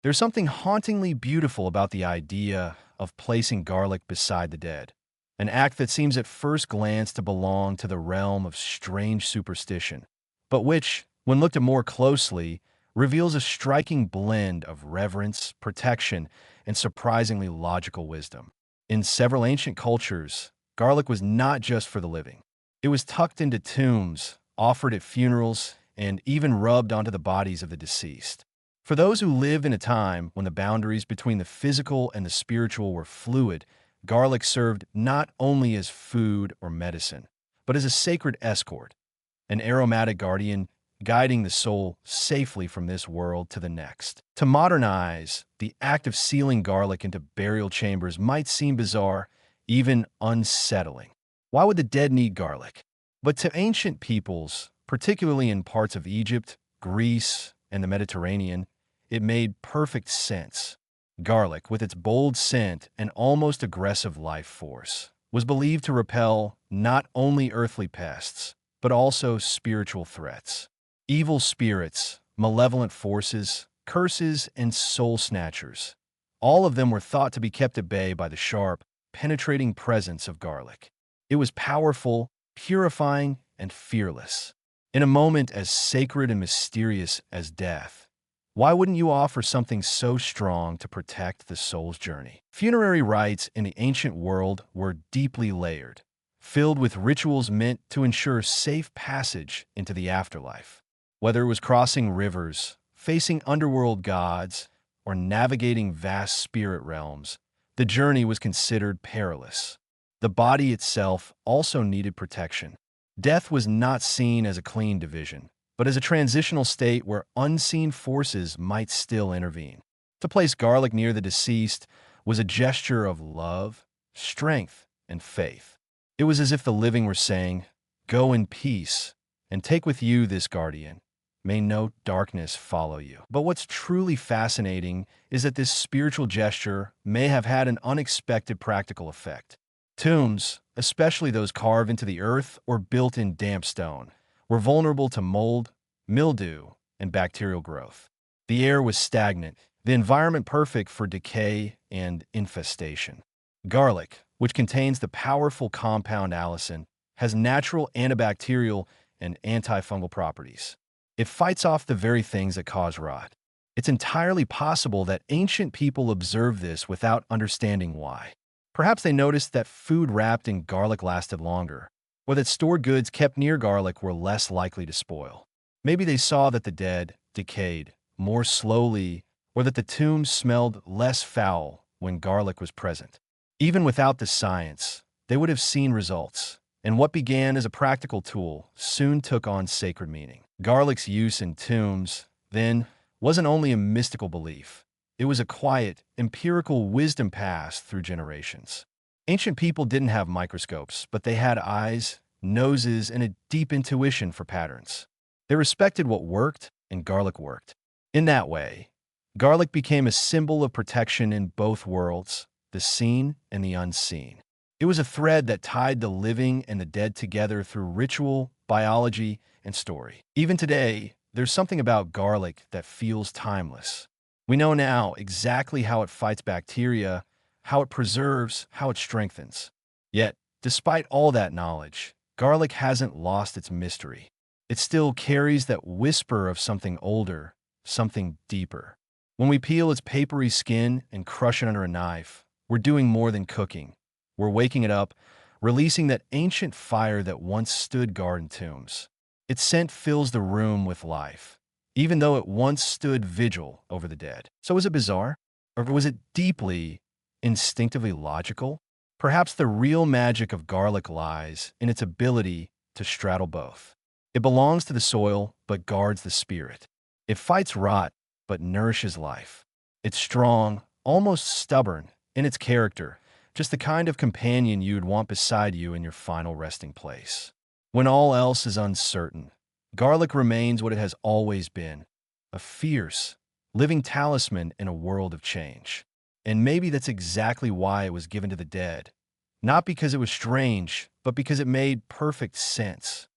There's something hauntingly beautiful about the idea of placing garlic beside the dead, an act that seems at first glance to belong to the realm of strange superstition, but which, when looked at more closely, reveals a striking blend of reverence, protection, and surprisingly logical wisdom. In several ancient cultures, garlic was not just for the living. It was tucked into tombs, offered at funerals, and even rubbed onto the bodies of the deceased. For those who lived in a time when the boundaries between the physical and the spiritual were fluid, garlic served not only as food or medicine, but as a sacred escort, an aromatic guardian guiding the soul safely from this world to the next. To modernize, the act of sealing garlic into burial chambers might seem bizarre, even unsettling. Why would the dead need garlic? But to ancient peoples, particularly in parts of Egypt, Greece, and the Mediterranean, it made perfect sense. Garlic, with its bold scent and almost aggressive life force, was believed to repel not only earthly pests, but also spiritual threats. Evil spirits, malevolent forces, curses, and soul snatchers. All of them were thought to be kept at bay by the sharp, penetrating presence of garlic. It was powerful, purifying, and fearless. In a moment as sacred and mysterious as death, why wouldn't you offer something so strong to protect the soul's journey? Funerary rites in the ancient world were deeply layered, filled with rituals meant to ensure safe passage into the afterlife. Whether it was crossing rivers, facing underworld gods, or navigating vast spirit realms, the journey was considered perilous. The body itself also needed protection. Death was not seen as a clean division, but as a transitional state where unseen forces might still intervene. To place garlic near the deceased was a gesture of love, strength, and faith. It was as if the living were saying, "Go in peace, and take with you this guardian. May no darkness follow you." But what's truly fascinating is that this spiritual gesture may have had an unexpected practical effect. Tombs, especially those carved into the earth or built in damp stone, were vulnerable to mold, mildew, and bacterial growth. The air was stagnant, the environment perfect for decay and infestation. Garlic, which contains the powerful compound allicin, has natural antibacterial and antifungal properties. It fights off the very things that cause rot. It's entirely possible that ancient people observed this without understanding why. Perhaps they noticed that food wrapped in garlic lasted longer, or that stored goods kept near garlic were less likely to spoil. Maybe they saw that the dead decayed more slowly, or that the tombs smelled less foul when garlic was present. Even without the science, they would have seen results, and what began as a practical tool soon took on sacred meaning. Garlic's use in tombs, then, wasn't only a mystical belief. It was a quiet, empirical wisdom passed through generations. Ancient people didn't have microscopes, but they had eyes, noses, and a deep intuition for patterns. They respected what worked, and garlic worked. In that way, garlic became a symbol of protection in both worlds, the seen and the unseen. It was a thread that tied the living and the dead together through ritual, biology, and story. Even today, there's something about garlic that feels timeless. We know now exactly how it fights bacteria, how it preserves, how it strengthens. Yet, despite all that knowledge, garlic hasn't lost its mystery. It still carries that whisper of something older, something deeper. When we peel its papery skin and crush it under a knife, we're doing more than cooking. We're waking it up, releasing that ancient fire that once stood guard in tombs. Its scent fills the room with life, even though it once stood vigil over the dead. So was it bizarre? Or was it deeply, instinctively logical? Perhaps the real magic of garlic lies in its ability to straddle both. It belongs to the soil, but guards the spirit. It fights rot, but nourishes life. It's strong, almost stubborn, in its character, just the kind of companion you'd want beside you in your final resting place. When all else is uncertain, garlic remains what it has always been, a fierce, living talisman in a world of change. And maybe that's exactly why it was given to the dead. Not because it was strange, but because it made perfect sense.